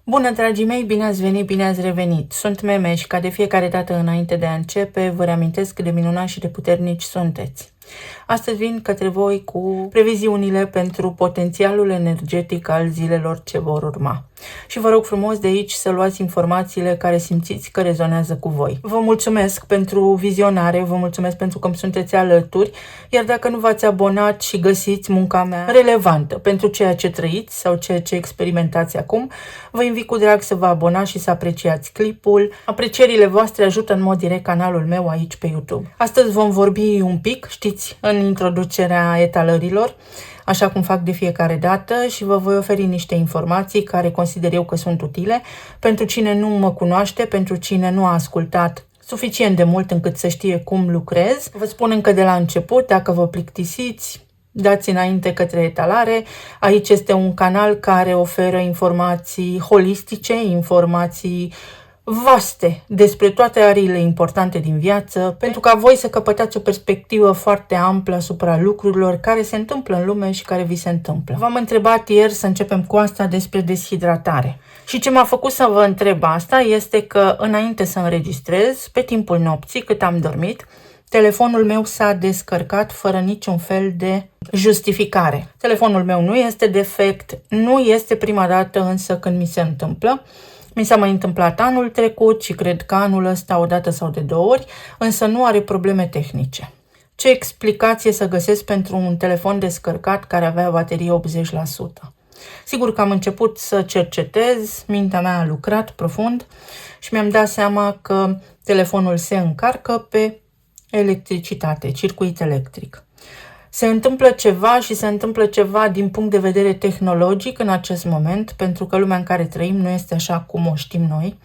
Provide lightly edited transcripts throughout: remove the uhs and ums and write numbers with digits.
Bună, dragii mei, bine ați venit, bine ați revenit. Sunt Meme și ca de fiecare dată înainte de a începe, vă reamintesc cât de minunați și de puternici sunteți. Astăzi vin către voi cu previziunile pentru potențialul energetic al zilelor ce vor urma. Și vă rog frumos de aici să luați informațiile care simțiți că rezonează cu voi. Vă mulțumesc pentru vizionare, vă mulțumesc pentru că îmi sunteți alături, iar dacă nu v-ați abonat și găsiți munca mea relevantă pentru ceea ce trăiți sau ceea ce experimentați acum, vă invit cu drag să vă abonați și să apreciați clipul. Aprecierile voastre ajută în mod direct canalul meu aici pe YouTube. Astăzi vom vorbi un pic, știți, în introducerea etalărilor, așa cum fac de fiecare dată, și vă voi oferi niște informații care consider eu că sunt utile pentru cine nu mă cunoaște, pentru cine nu a ascultat suficient de mult încât să știe cum lucrez. Vă spun încă de la început, dacă vă plictisiți, dați înainte către etalare. Aici este un canal care oferă informații holistice, informații vaste despre toate ariile importante din viață, pentru ca voi să căpătați o perspectivă foarte amplă asupra lucrurilor care se întâmplă în lume și care vi se întâmplă. V-am întrebat ieri să începem cu asta despre deshidratare. Și ce m-a făcut să vă întreb asta este că înainte să înregistrez, pe timpul nopții, cât am dormit, telefonul meu s-a descărcat fără niciun fel de justificare. Telefonul meu nu este defect, nu este prima dată însă când mi se întâmplă. Mi s-a mai întâmplat anul trecut și cred că anul ăsta o dată sau de 2 ori, însă nu are probleme tehnice. Ce explicație să găsesc pentru un telefon descărcat care avea baterie 80%? Sigur că am început să cercetez, mintea mea a lucrat profund și mi-am dat seama că telefonul se încarcă pe electricitate, circuit electric. Se întâmplă ceva și se întâmplă ceva din punct de vedere tehnologic în acest moment, pentru că lumea în care trăim nu este așa cum o știm noi.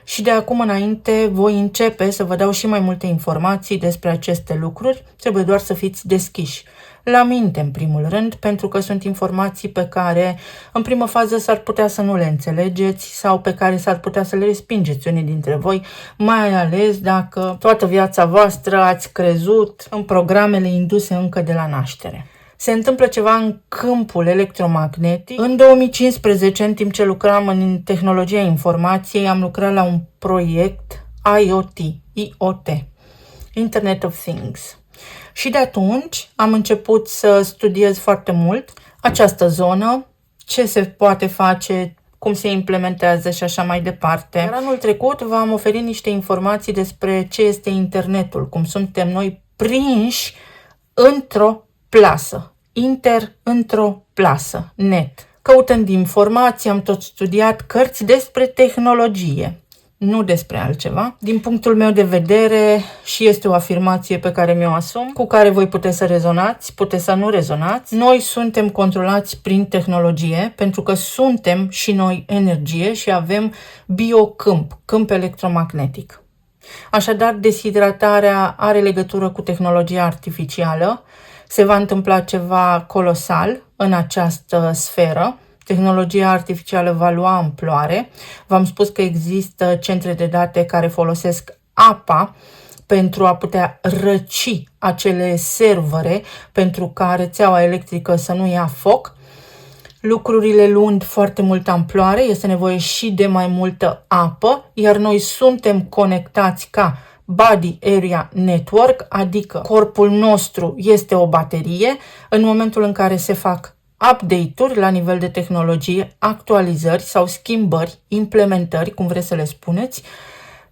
Și de acum înainte voi începe să vă dau și mai multe informații despre aceste lucruri. Trebuie doar să fiți deschiși la minte, în primul rând, pentru că sunt informații pe care, în primă fază, s-ar putea să nu le înțelegeți sau pe care s-ar putea să le respingeți unii dintre voi, mai ales dacă toată viața voastră ați crezut în programele induse încă de la naștere. Se întâmplă ceva în câmpul electromagnetic. În 2015, în timp ce lucram în tehnologia informației, am lucrat la un proiect IoT, Internet of Things. Și de atunci am început să studiez foarte mult această zonă, ce se poate face, cum se implementează și așa mai departe. Iar anul trecut v-am oferit niște informații despre ce este internetul, cum suntem noi prinși într-o plasă, într-o plasă, net. Căutând informații, am tot studiat cărți despre tehnologie, nu despre altceva. Din punctul meu de vedere, și este o afirmație pe care mi-o asum, cu care voi puteți să rezonați, puteți să nu rezonați, noi suntem controlați prin tehnologie, pentru că suntem și noi energie și avem biocâmp, câmp electromagnetic. Așadar, deshidratarea are legătură cu tehnologia artificială. Se va întâmpla ceva colosal în această sferă. Tehnologia artificială va lua amploare. V-am spus că există centre de date care folosesc apa pentru a putea răci acele servere pentru ca rețeaua electrică să nu ia foc. Lucrurile luând foarte multă amploare, este nevoie și de mai multă apă, iar noi suntem conectați ca Body Area Network, adică corpul nostru este o baterie. În momentul în care se fac update-uri la nivel de tehnologie, actualizări sau schimbări, implementări, cum vreți să le spuneți,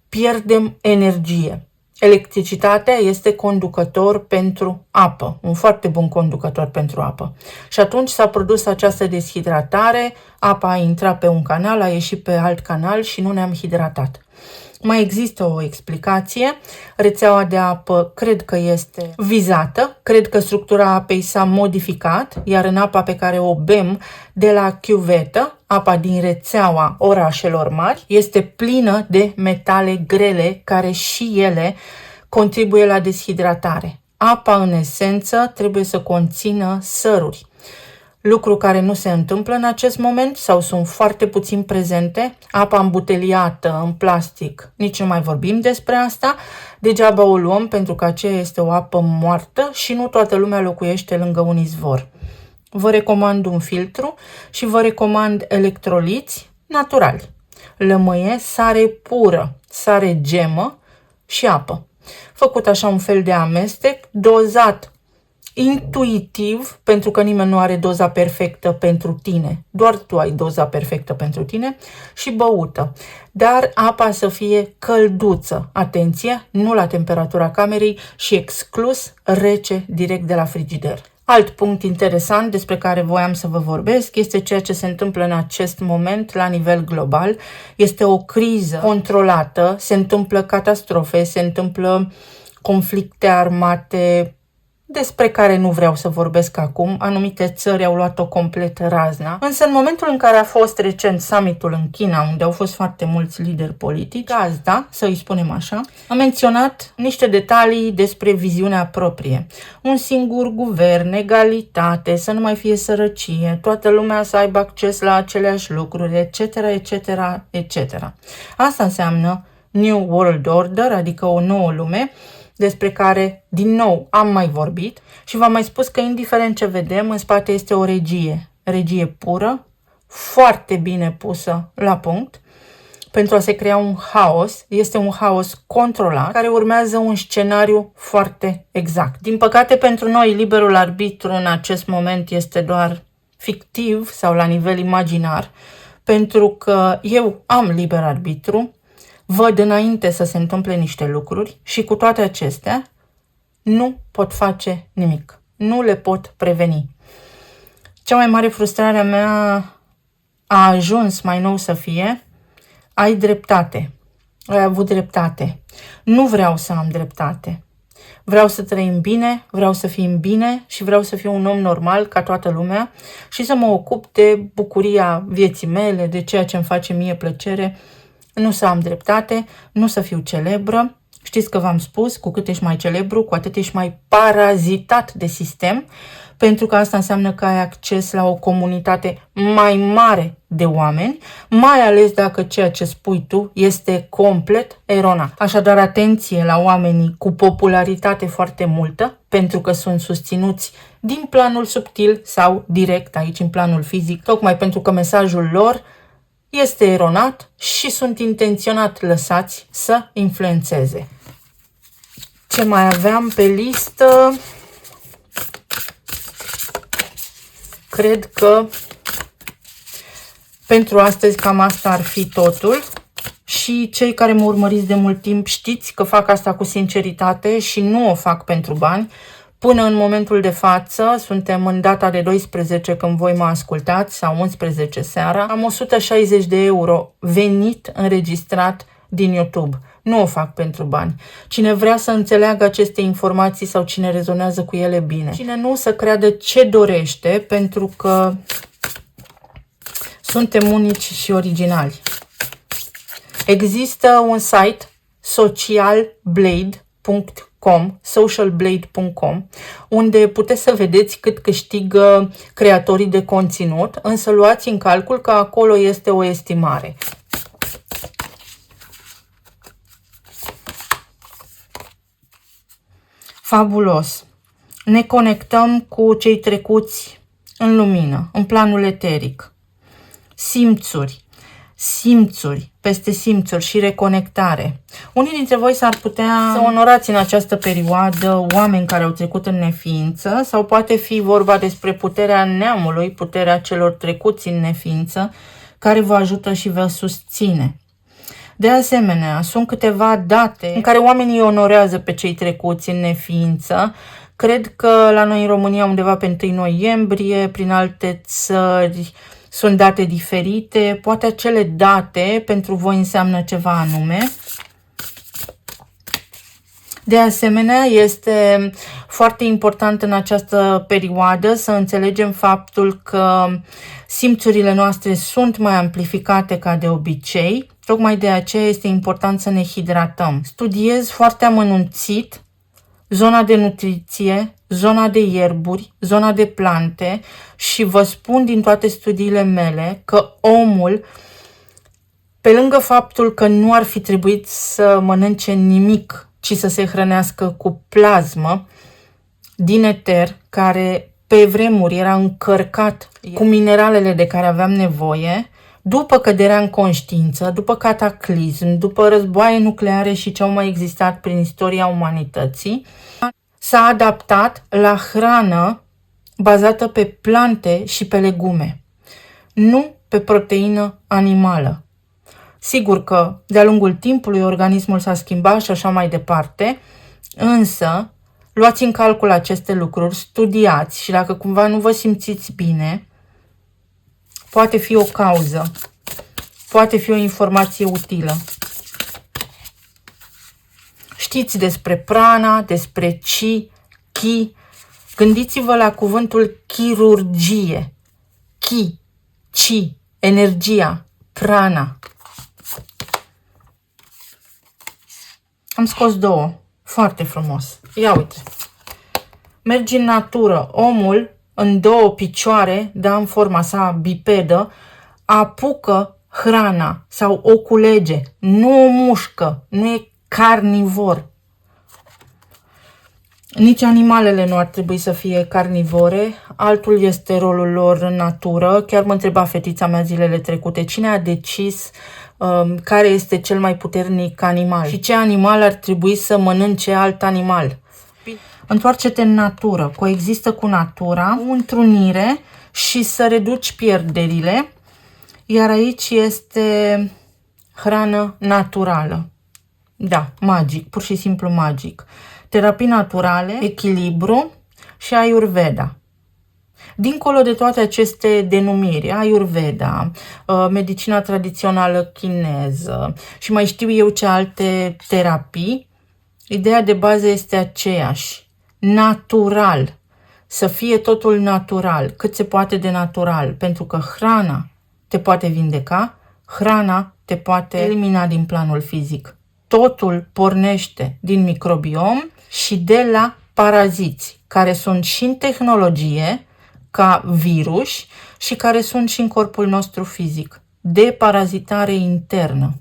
pierdem energie. Electricitatea este conducător pentru apă, un foarte bun conducător pentru apă. Și atunci s-a produs această deshidratare, apa a intrat pe un canal, a ieșit pe alt canal și nu ne-am hidratat. Mai există o explicație. Rețeaua de apă cred că este vizată, cred că structura apei s-a modificat, iar în apa pe care o bem de la chiuvetă, apa din rețeaua orașelor mari, este plină de metale grele care și ele contribuie la deshidratare. Apa, în esență, trebuie să conțină săruri. Lucru care nu se întâmplă în acest moment sau sunt foarte puțin prezente. Apa îmbuteliată în plastic, nici nu mai vorbim despre asta. Degeaba o luăm pentru că aceea este o apă moartă și nu toată lumea locuiește lângă un izvor. Vă recomand un filtru și vă recomand electroliți naturali. Lămâie, sare pură, sare gemă și apă. Făcut așa un fel de amestec, dozat intuitiv, pentru că nimeni nu are doza perfectă pentru tine, doar tu ai doza perfectă pentru tine, și băută. Dar apa să fie călduță, atenție, nu la temperatura camerei și exclus rece direct de la frigider. Alt punct interesant despre care voiam să vă vorbesc este ceea ce se întâmplă în acest moment la nivel global. Este o criză controlată, se întâmplă catastrofe, se întâmplă conflicte armate despre care nu vreau să vorbesc acum. Anumite țări au luat-o complet razna. Însă în momentul în care a fost recent summitul în China, unde au fost foarte mulți lideri politici, gazda, să îi spunem așa, a menționat niște detalii despre viziunea proprie. Un singur guvern, egalitate, să nu mai fie sărăcie, toată lumea să aibă acces la aceleași lucruri, etc., etc., etc. Asta înseamnă New World Order, adică o nouă lume, despre care, din nou, am mai vorbit și v-am mai spus că, indiferent ce vedem, în spate este o regie pură, foarte bine pusă la punct, pentru a se crea un haos. Este un haos controlat, care urmează un scenariu foarte exact. Din păcate, pentru noi, liberul arbitru în acest moment este doar fictiv sau la nivel imaginar, pentru că eu am liber arbitru, văd înainte să se întâmple niște lucruri și cu toate acestea nu pot face nimic. Nu le pot preveni. Cea mai mare frustrare a mea a ajuns mai nou să fie: ai dreptate. Ai avut dreptate. Nu vreau să am dreptate. Vreau să trăim bine, vreau să fim bine și vreau să fiu un om normal ca toată lumea și să mă ocup de bucuria vieții mele, de ceea ce îmi face mie plăcere. Nu să am dreptate, nu să fiu celebră. Știți că v-am spus, cu cât ești mai celebru, cu atât ești mai parazitat de sistem, pentru că asta înseamnă că ai acces la o comunitate mai mare de oameni, mai ales dacă ceea ce spui tu este complet eronat. Așadar, atenție la oamenii cu popularitate foarte multă, pentru că sunt susținuți din planul subtil sau direct aici în planul fizic, tocmai pentru că mesajul lor este eronat și sunt intenționat lăsați să influențeze. Ce mai aveam pe listă? Cred că pentru astăzi cam asta ar fi totul. Și cei care mă urmăriți de mult timp știți că fac asta cu sinceritate și nu o fac pentru bani. Până în momentul de față, suntem în data de 12 când voi mă ascultați, sau 11 seara, am 160 de euro venit înregistrat din YouTube. Nu o fac pentru bani. Cine vrea să înțeleagă aceste informații sau cine rezonează cu ele bine. Cine nu, să creadă ce dorește, pentru că suntem unici și originali. Există un site, socialblade.com, unde puteți să vedeți cât câștigă creatorii de conținut, însă luați în calcul că acolo este o estimare. Fabulos! Ne conectăm cu cei trecuți în lumină, în planul eteric. Simțuri, peste simțuri și reconectare. Unii dintre voi s-ar putea să onorați în această perioadă oameni care au trecut în neființă, sau poate fi vorba despre puterea neamului, puterea celor trecuți în neființă, care vă ajută și vă susține. De asemenea, sunt câteva date în care oamenii onorează pe cei trecuți în neființă. Cred că la noi în România undeva pe 1 noiembrie, prin alte țări sunt date diferite. Poate acele date pentru voi înseamnă ceva anume. De asemenea, este foarte important în această perioadă să înțelegem faptul că simțurile noastre sunt mai amplificate ca de obicei. Tocmai de aceea este important să ne hidratăm. Studiez foarte amănunțit zona de nutriție, zona de ierburi, zona de plante și vă spun din toate studiile mele că omul, pe lângă faptul că nu ar fi trebuit să mănânce nimic, ci să se hrănească cu plasmă din eter, care pe vremuri era încărcat cu mineralele de care aveam nevoie, după căderea în conștiință, după cataclism, după războaie nucleare și ce au mai existat prin istoria umanității, s-a adaptat la hrană bazată pe plante și pe legume, nu pe proteină animală. Sigur că de-a lungul timpului organismul s-a schimbat și așa mai departe, însă luați în calcul aceste lucruri, studiați și dacă cumva nu vă simțiți bine, poate fi o cauză, poate fi o informație utilă. Știți despre prana, despre chi. Gândiți-vă la cuvântul chirurgie. Chi, energia, prana. Am scos două. Foarte frumos. Ia uite. Mergi în natură. Omul, în două picioare, da, în forma sa bipedă, apucă hrana sau o culege. Nu o mușcă. Nu e carnivor. Nici animalele nu ar trebui să fie carnivore. Altul este rolul lor în natură. Chiar mă întreba fetița mea zilele trecute cine a decis care este cel mai puternic animal și ce animal ar trebui să mănânce alt animal. Întoarce-te în natură, coexistă cu natura, o întrunire și să reduci pierderile. Iar aici este hrană naturală. Da, magic, pur și simplu magic. Terapii naturale, echilibru și Ayurveda. Dincolo de toate aceste denumiri, Ayurveda, medicina tradițională chineză și mai știu eu ce alte terapii, ideea de bază este aceeași. Natural. Să fie totul natural, cât se poate de natural, pentru că hrana te poate vindeca, hrana te poate elimina din planul fizic. Totul pornește din microbiom și de la paraziți, care sunt și în tehnologie, ca virus, și care sunt și în corpul nostru fizic. Deparazitare internă.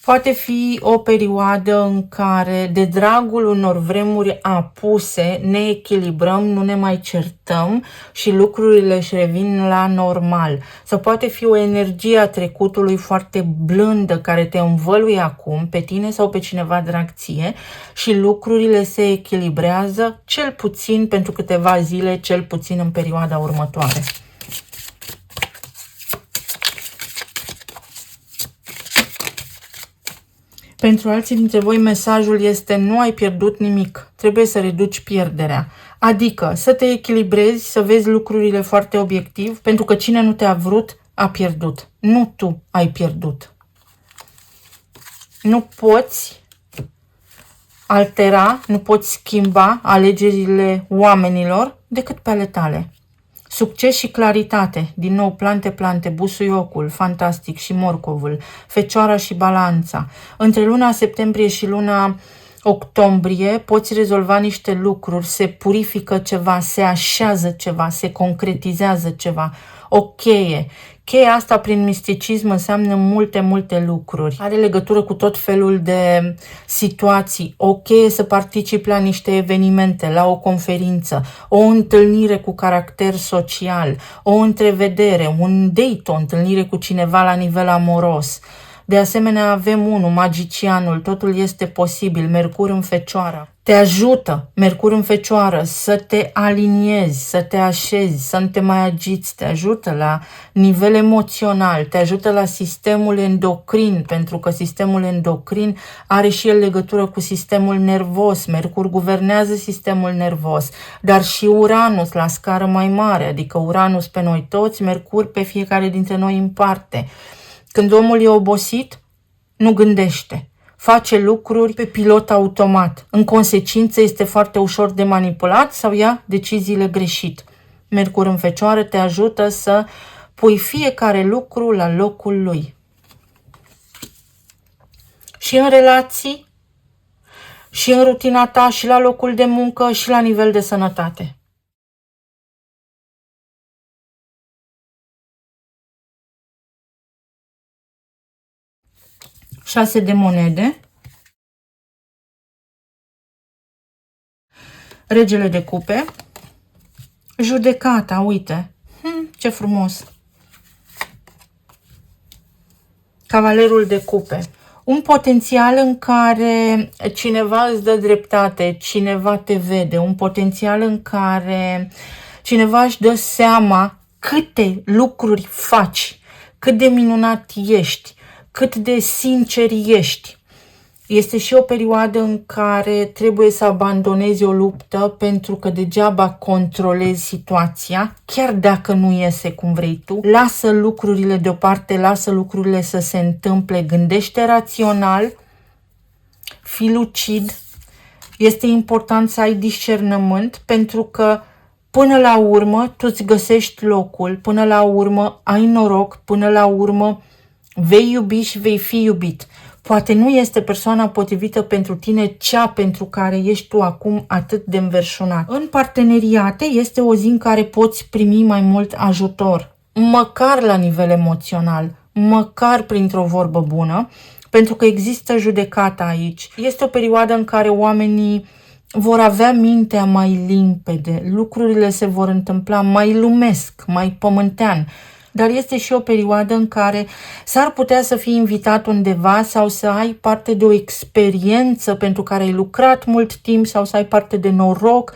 Poate fi o perioadă în care, de dragul unor vremuri apuse, ne echilibrăm, nu ne mai certăm și lucrurile își revin la normal. Sau poate fi o energie a trecutului foarte blândă care te învăluie acum, pe tine sau pe cineva drag ție, și lucrurile se echilibrează, cel puțin pentru câteva zile, cel puțin în perioada următoare. Pentru alții dintre voi mesajul este nu ai pierdut nimic, trebuie să reduci pierderea. Adică să te echilibrezi, să vezi lucrurile foarte obiectiv, pentru că cine nu te-a vrut a pierdut. Nu tu ai pierdut. Nu poți altera, nu poți schimba alegerile oamenilor decât pe ale tale. Succes și claritate, din nou plante, busuiocul, fantastic, și morcovul, fecioara și balanța. Între luna septembrie și luna octombrie poți rezolva niște lucruri, se purifică ceva, se așează ceva, se concretizează ceva. O cheie. Cheia asta prin misticism înseamnă multe lucruri. Are legătură cu tot felul de situații. O cheie să participi la niște evenimente, la o conferință, o întâlnire cu caracter social, o întrevedere, un date, o întâlnire cu cineva la nivel amoros. De asemenea, avem unul, magicianul, totul este posibil, Mercur în Fecioară. Te ajută, Mercur în Fecioară, să te aliniezi, să te așezi, să nu te mai agiți, te ajută la nivel emoțional, te ajută la sistemul endocrin, pentru că sistemul endocrin are și el legătură cu sistemul nervos. Mercur guvernează sistemul nervos, dar și Uranus la scară mai mare, adică Uranus pe noi toți, Mercur pe fiecare dintre noi în parte. Când omul e obosit, nu gândește. Face lucruri pe pilot automat. În consecință, este foarte ușor de manipulat sau ia deciziile greșit. Mercur în Fecioară te ajută să pui fiecare lucru la locul lui. Și în relații, și în rutina ta, și la locul de muncă, și la nivel de sănătate. Șase de monede, Regele de cupe, Judecata, uite, Ce frumos! Cavalerul de cupe. Un potențial în care cineva îți dă dreptate, cineva te vede, un potențial în care cineva își dă seama câte lucruri faci, cât de minunat ești, cât de sincer ești. Este și o perioadă în care trebuie să abandonezi o luptă pentru că degeaba controlezi situația, chiar dacă nu iese cum vrei tu. Lasă lucrurile deoparte, lasă lucrurile să se întâmple, gândește rațional, fii lucid. Este important să ai discernământ pentru că până la urmă tu îți găsești locul, până la urmă ai noroc, până la urmă vei iubi și vei fi iubit. Poate nu este persoana potrivită pentru tine cea pentru care ești tu acum atât de înverșunat. În parteneriate este o zi în care poți primi mai mult ajutor, măcar la nivel emoțional, măcar printr-o vorbă bună, pentru că există judecată aici. Este o perioadă în care oamenii vor avea mintea mai limpede, lucrurile se vor întâmpla mai lumesc, mai pământean. Dar este și o perioadă în care s-ar putea să fii invitat undeva sau să ai parte de o experiență pentru care ai lucrat mult timp sau să ai parte de noroc,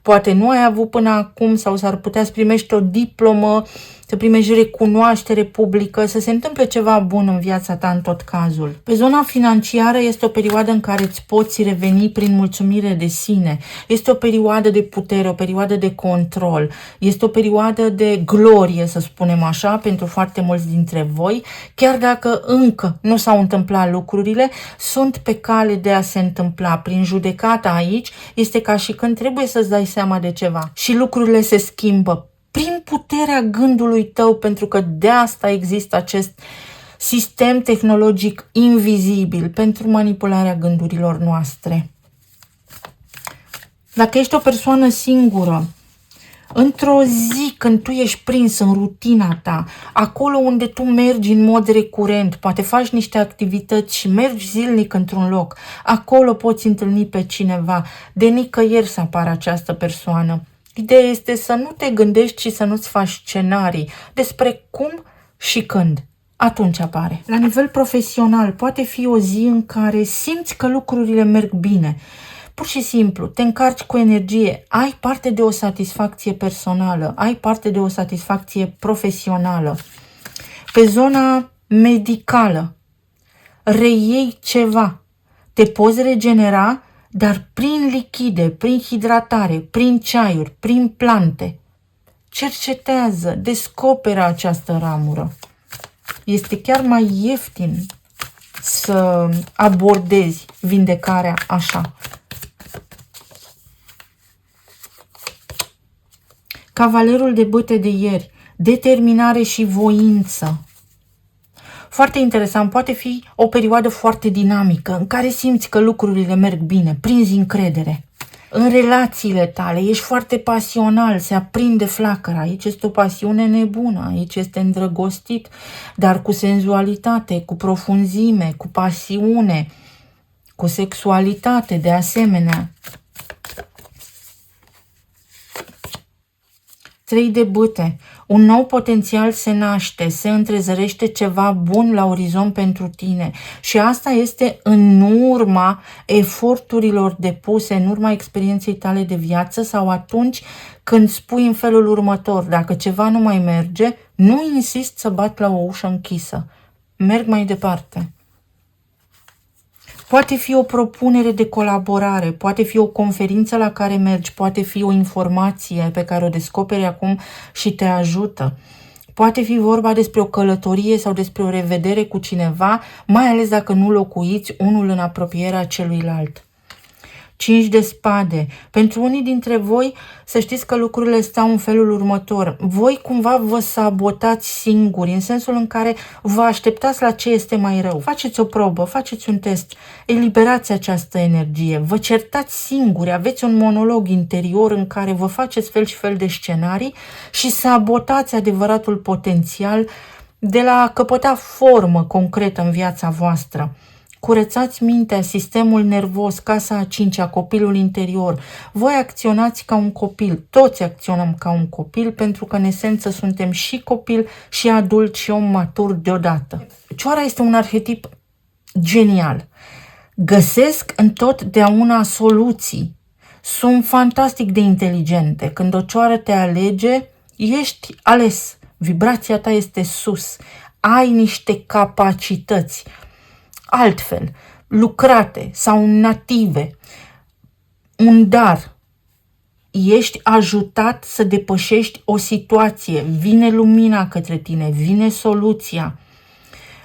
poate nu ai avut până acum sau s-ar putea să primești o diplomă, să primești recunoaștere publică, să se întâmple ceva bun în viața ta în tot cazul. Pe zona financiară este o perioadă în care îți poți reveni prin mulțumire de sine. Este o perioadă de putere, o perioadă de control. Este o perioadă de glorie, să spunem așa, pentru foarte mulți dintre voi. Chiar dacă încă nu s-au întâmplat lucrurile, sunt pe cale de a se întâmpla. Prin judecata aici este ca și când trebuie să-ți dai seama de ceva și lucrurile se schimbă prin puterea gândului tău, pentru că de asta există acest sistem tehnologic invizibil pentru manipularea gândurilor noastre. Dacă ești o persoană singură, într-o zi când tu ești prins în rutina ta, acolo unde tu mergi în mod recurent, poate faci niște activități și mergi zilnic într-un loc, acolo poți întâlni pe cineva, de nicăieri să apară această persoană. Ideea este să nu te gândești și să nu-ți faci scenarii despre cum și când. Atunci apare. La nivel profesional, poate fi o zi în care simți că lucrurile merg bine. Pur și simplu, te încarci cu energie, ai parte de o satisfacție personală, ai parte de o satisfacție profesională. Pe zona medicală, reiei ceva, te poți regenera, dar prin lichide, prin hidratare, prin ceaiuri, prin plante. Cercetează, descoperă această ramură. Este chiar mai ieftin să abordezi vindecarea așa. Cavalerul de bâte de ieri, determinare și voință. Foarte interesant, poate fi o perioadă foarte dinamică în care simți că lucrurile merg bine, prinzi încredere. În relațiile tale ești foarte pasional, se aprinde flacăra, aici este o pasiune nebună, aici este îndrăgostit, dar cu senzualitate, cu profunzime, cu pasiune, cu sexualitate de asemenea. 3 de bâte. Un nou potențial se naște, se întrezărește ceva bun la orizont pentru tine și asta este în urma eforturilor depuse, în urma experienței tale de viață sau atunci când spui în felul următor: dacă ceva nu mai merge, nu insist să bat la o ușă închisă. Merg mai departe. Poate fi o propunere de colaborare, poate fi o conferință la care mergi, poate fi o informație pe care o descoperi acum și te ajută. Poate fi vorba despre o călătorie sau despre o revedere cu cineva, mai ales dacă nu locuiți unul în apropierea celuilalt. 5 de spade. Pentru unii dintre voi, să știți că lucrurile stau în felul următor. Voi cumva vă sabotați singuri, în sensul în care vă așteptați la ce este mai rău. Faceți o probă, faceți un test, eliberați această energie, vă certați singuri, aveți un monolog interior în care vă faceți fel și fel de scenarii și sabotați adevăratul potențial de la a căpăta formă concretă în viața voastră. curățați mintea, sistemul nervos, casa a cincea, copilul interior. Voi acționați ca un copil, toți acționăm ca un copil, pentru că în esență suntem și copil și adult și om matur deodată. Cioara este un arhetip genial. Găsesc întotdeauna soluții. Sunt fantastic de inteligente. Când o cioară te alege, ești ales. Vibrația ta este sus. Ai niște capacități altfel, lucrate sau native. Un dar. Ești ajutat să depășești o situație. Vine lumina către tine, vine soluția.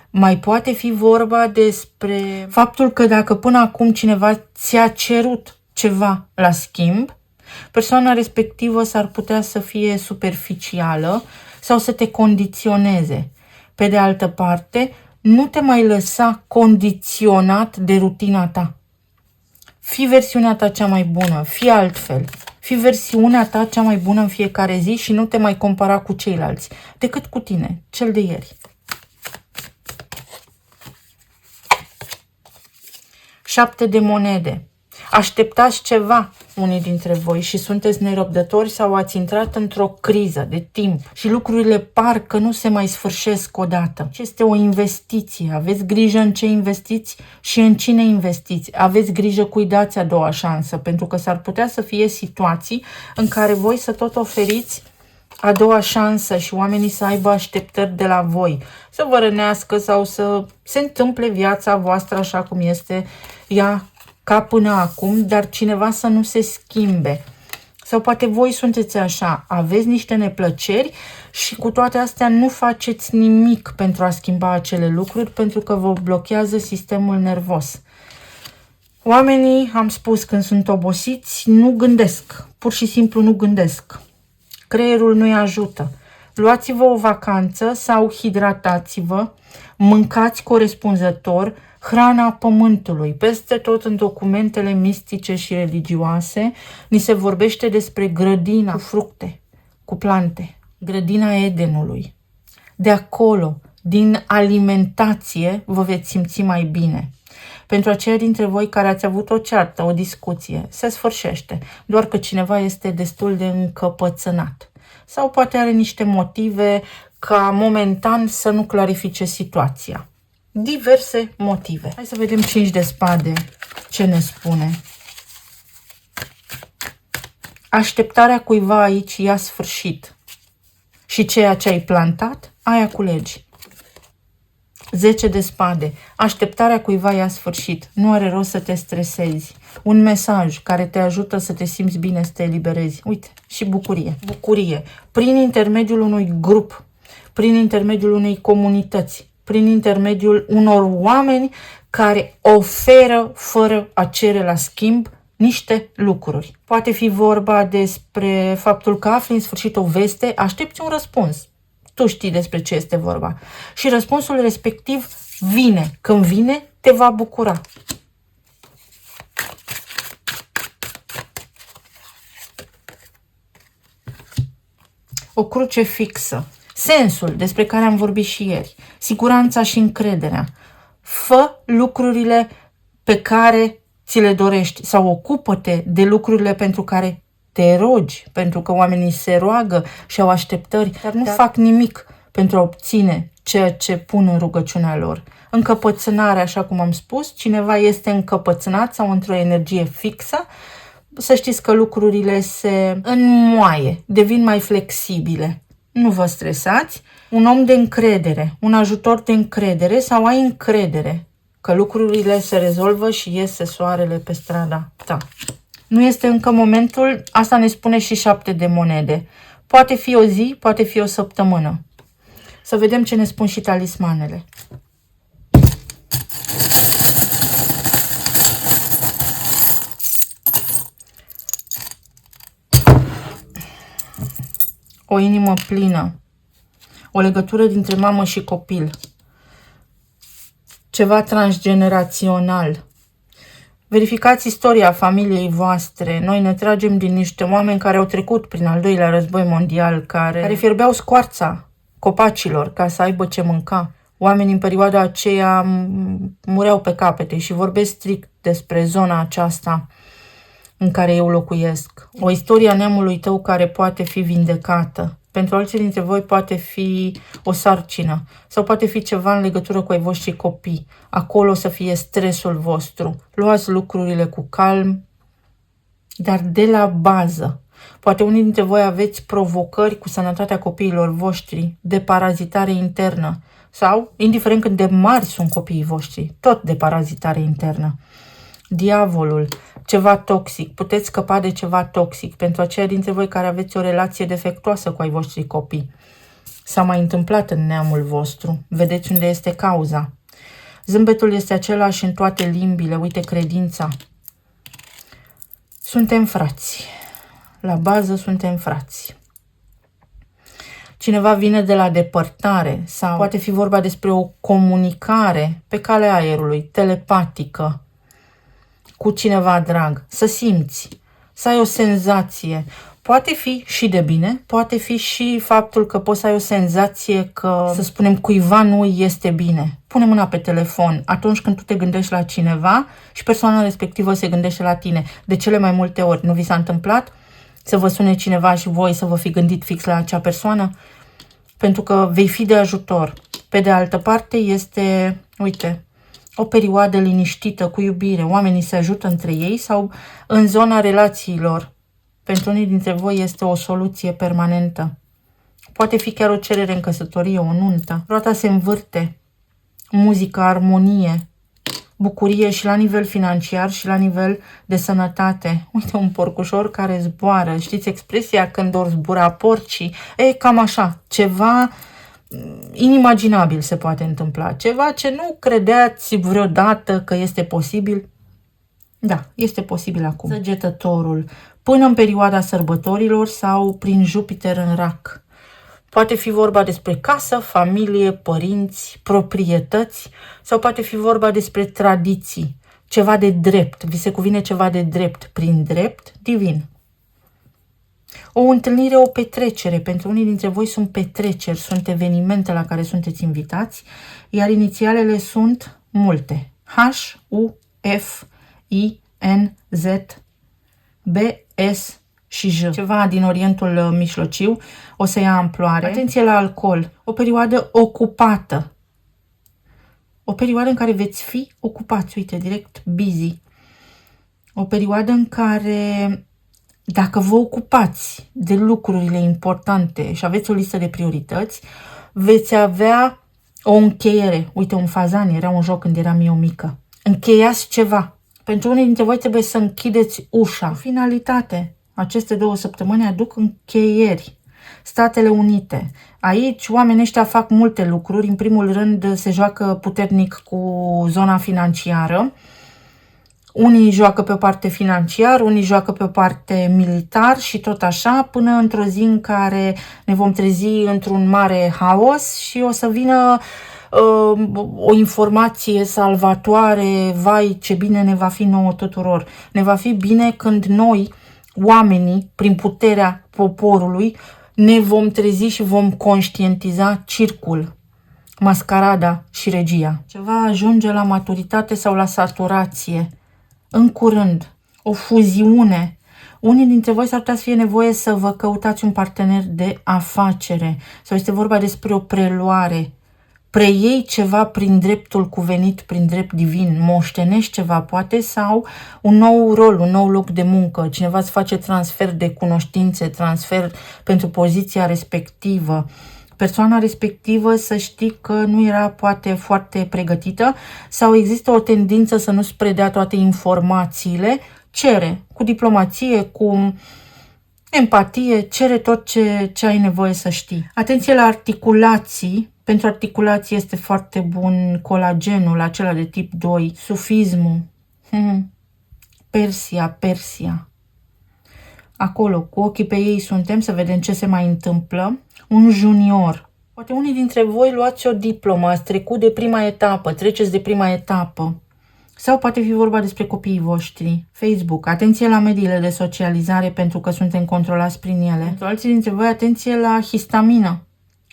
Mai poate fi vorba despre faptul că dacă până acum cineva ți-a cerut ceva la schimb, persoana respectivă s-ar putea să fie superficială sau să te condiționeze. Pe de altă parte, nu te mai lăsa condiționat de rutina ta. Fii versiunea ta cea mai bună, fii altfel. Fii versiunea ta cea mai bună în fiecare zi și nu te mai compara cu ceilalți, decât cu tine, cel de ieri. 7 de monede. Așteptați ceva unii dintre voi și sunteți nerăbdători sau ați intrat într-o criză de timp și lucrurile par că nu se mai sfârșesc odată. Este o investiție. Aveți grijă în ce investiți și în cine investiți. Aveți grijă cui dați a doua șansă, pentru că s-ar putea să fie situații în care voi să tot oferiți a doua șansă și oamenii să aibă așteptări de la voi, să vă rănească sau să se întâmple viața voastră așa cum este ea ca până acum, dar cineva să nu se schimbe. Sau poate voi sunteți așa, aveți niște neplăceri și cu toate astea nu faceți nimic pentru a schimba acele lucruri, pentru că vă blochează sistemul nervos. Oamenii, am spus, când sunt obosiți, nu gândesc, pur și simplu nu gândesc. Creierul nu-i ajută. Luați-vă o vacanță sau hidratați-vă, mâncați corespunzător hrana pământului. Peste tot în documentele mistice și religioase ni se vorbește despre grădina cu fructe, cu plante, grădina Edenului. De acolo, din alimentație, vă veți simți mai bine. Pentru aceia dintre voi care ați avut o ceartă, o discuție, se sfârșește, doar că cineva este destul de încăpățânat. Sau poate are niște motive ca momentan să nu clarifice situația. Diverse motive. Hai să vedem 5 de spade. Ce ne spune? Așteptarea cuiva aici ia sfârșit. Și ceea ce ai plantat, aia culegi. 10 de spade. Așteptarea cuiva ia sfârșit. Nu are rost să te stresezi. Un mesaj care te ajută să te simți bine, să te eliberezi. Uite, și bucurie. Bucurie. Prin intermediul unui grup, prin intermediul unei comunități, prin intermediul unor oameni care oferă fără a cere la schimb niște lucruri. Poate fi vorba despre faptul că afli în sfârșit o veste, aștepți un răspuns. Tu știi despre ce este vorba. Și răspunsul respectiv vine. Când vine, te va bucura. O cruce fixă. Sensul despre care am vorbit și ieri. Siguranța și încrederea. Fă lucrurile pe care ți le dorești sau ocupă-te de lucrurile pentru care te rogi, pentru că oamenii se roagă și au așteptări, dar nu fac nimic pentru a obține ceea ce pun în rugăciunea lor. Încăpățânare, așa cum am spus, cineva este încăpățânat sau într-o energie fixă, să știți că lucrurile se înmoaie, devin mai flexibile. Nu vă stresați. Un om de încredere, un ajutor de încredere sau ai încredere că lucrurile se rezolvă și iese soarele pe strada ta. Nu este încă momentul, asta ne spune și 7 de monede. Poate fi o zi, poate fi o săptămână. Să vedem ce ne spun și talismanele. O inimă plină. O legătură dintre mamă și copil. Ceva transgenerațional. Verificați istoria familiei voastre. Noi ne tragem din niște oameni care au trecut prin al doilea război mondial, care fierbeau scoarța copacilor ca să aibă ce mânca. Oamenii în perioada aceea mureau pe capete și vorbesc strict despre zona aceasta în care eu locuiesc. O istorie a neamului tău care poate fi vindecată. Pentru alții dintre voi poate fi o sarcină sau poate fi ceva în legătură cu ai voștri copii. Acolo să fie stresul vostru. Luați lucrurile cu calm, dar de la bază. Poate unii dintre voi aveți provocări cu sănătatea copiilor voștri, de parazitare internă sau, indiferent cât de mari sunt copiii voștri, tot de parazitare internă. Diavolul, ceva toxic, puteți scăpa de ceva toxic pentru aceia dintre voi care aveți o relație defectuoasă cu ai voștri copii. S-a mai întâmplat în neamul vostru, vedeți unde este cauza. Zâmbetul este același în toate limbile, uite credința. Suntem frați, la bază suntem frați. Cineva vine de la depărtare sau poate fi vorba despre o comunicare pe calea aerului, telepatică, cu cineva drag, să simți, să ai o senzație. Poate fi și de bine, poate fi și faptul că poți să ai o senzație că, să spunem, cuiva nu este bine. Pune mâna pe telefon atunci când tu te gândești la cineva și persoana respectivă se gândește la tine. De cele mai multe ori nu vi s-a întâmplat să vă sune cineva și voi să vă fi gândit fix la acea persoană? Pentru că vei fi de ajutor. Pe de altă parte este, uite, o perioadă liniștită, cu iubire. Oamenii se ajută între ei sau în zona relațiilor. Pentru unii dintre voi este o soluție permanentă. Poate fi chiar o cerere în căsătorie, o nuntă. Roata se învârte. Muzică, armonie, bucurie și la nivel financiar și la nivel de sănătate. Uite, un porcușor care zboară. Știți expresia când or zbura porcii? E, cam așa. Ceva inimaginabil se poate întâmpla. Ceva ce nu credeați vreodată că este posibil. Da, este posibil acum. Săgetătorul. Până în perioada sărbătorilor sau prin Jupiter în Rac. Poate fi vorba despre casă, familie, părinți, proprietăți sau poate fi vorba despre tradiții. Ceva de drept. Vi se cuvine ceva de drept. Prin drept divin. O întâlnire, o petrecere. Pentru unii dintre voi sunt petreceri, sunt evenimente la care sunteți invitați, iar inițialele sunt multe. H, U, F, I, N, Z, B, S și J. Ceva din Orientul Mijlociu o să ia amploare. Atenție la alcool. O perioadă ocupată. O perioadă în care veți fi ocupați. Uite, direct busy. O perioadă în care, dacă vă ocupați de lucrurile importante și aveți o listă de priorități, veți avea o încheiere. Uite, un fazan, era un joc când eram eu mică. Încheiați ceva. Pentru unii dintre voi trebuie să închideți ușa. Finalitate. Aceste 2 săptămâni aduc încheieri. Statele Unite. Aici oamenii ăștia fac multe lucruri. În primul rând se joacă puternic cu zona financiară. Unii joacă pe o parte financiar, unii joacă pe o parte militar și tot așa, până într-o zi în care ne vom trezi într-un mare haos și o să vină o informație salvatoare, vai ce bine ne va fi nouă tuturor. Ne va fi bine când noi, oamenii, prin puterea poporului, ne vom trezi și vom conștientiza circul, mascarada și regia. Ceva ajunge la maturitate sau la saturație. În curând, o fuziune. Unii dintre voi s-ar putea să fie nevoie să vă căutați un partener de afacere sau este vorba despre o preluare. Preiei ceva prin dreptul cuvenit, prin drept divin, moștenești ceva poate sau un nou rol, un nou loc de muncă, cineva îți face transfer de cunoștințe, transfer pentru poziția respectivă. Persoana respectivă să știi că nu era poate foarte pregătită sau există o tendință să nu-ți predea toate informațiile, cere cu diplomație, cu empatie, cere tot ce ai nevoie să știi. Atenție la articulații. Pentru articulații este foarte bun colagenul, acela de tip 2, sufismul, Persia. Acolo, cu ochii pe ei suntem, să vedem ce se mai întâmplă. Un junior. Poate unii dintre voi luați o diplomă, ați trecut de prima etapă, treceți de prima etapă. Sau poate fi vorba despre copiii voștri. Facebook. Atenție la mediile de socializare pentru că suntem controlați prin ele. Pentru alții dintre voi, atenție la histamină,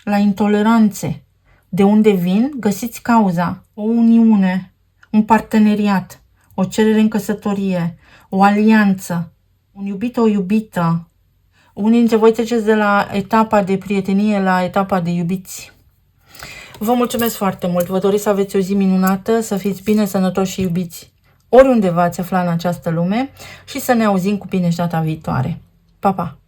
la intoleranțe. de unde vin, găsiți cauza, o uniune, un parteneriat, o cerere în căsătorie, o alianță, un iubit, o iubită. Unii dintre voi treceți de la etapa de prietenie la etapa de iubiți. Vă mulțumesc foarte mult, vă doresc să aveți o zi minunată, să fiți bine, sănătoși și iubiți oriunde v-ați afla în această lume și să ne auzim cu bine și data viitoare. Pa, pa!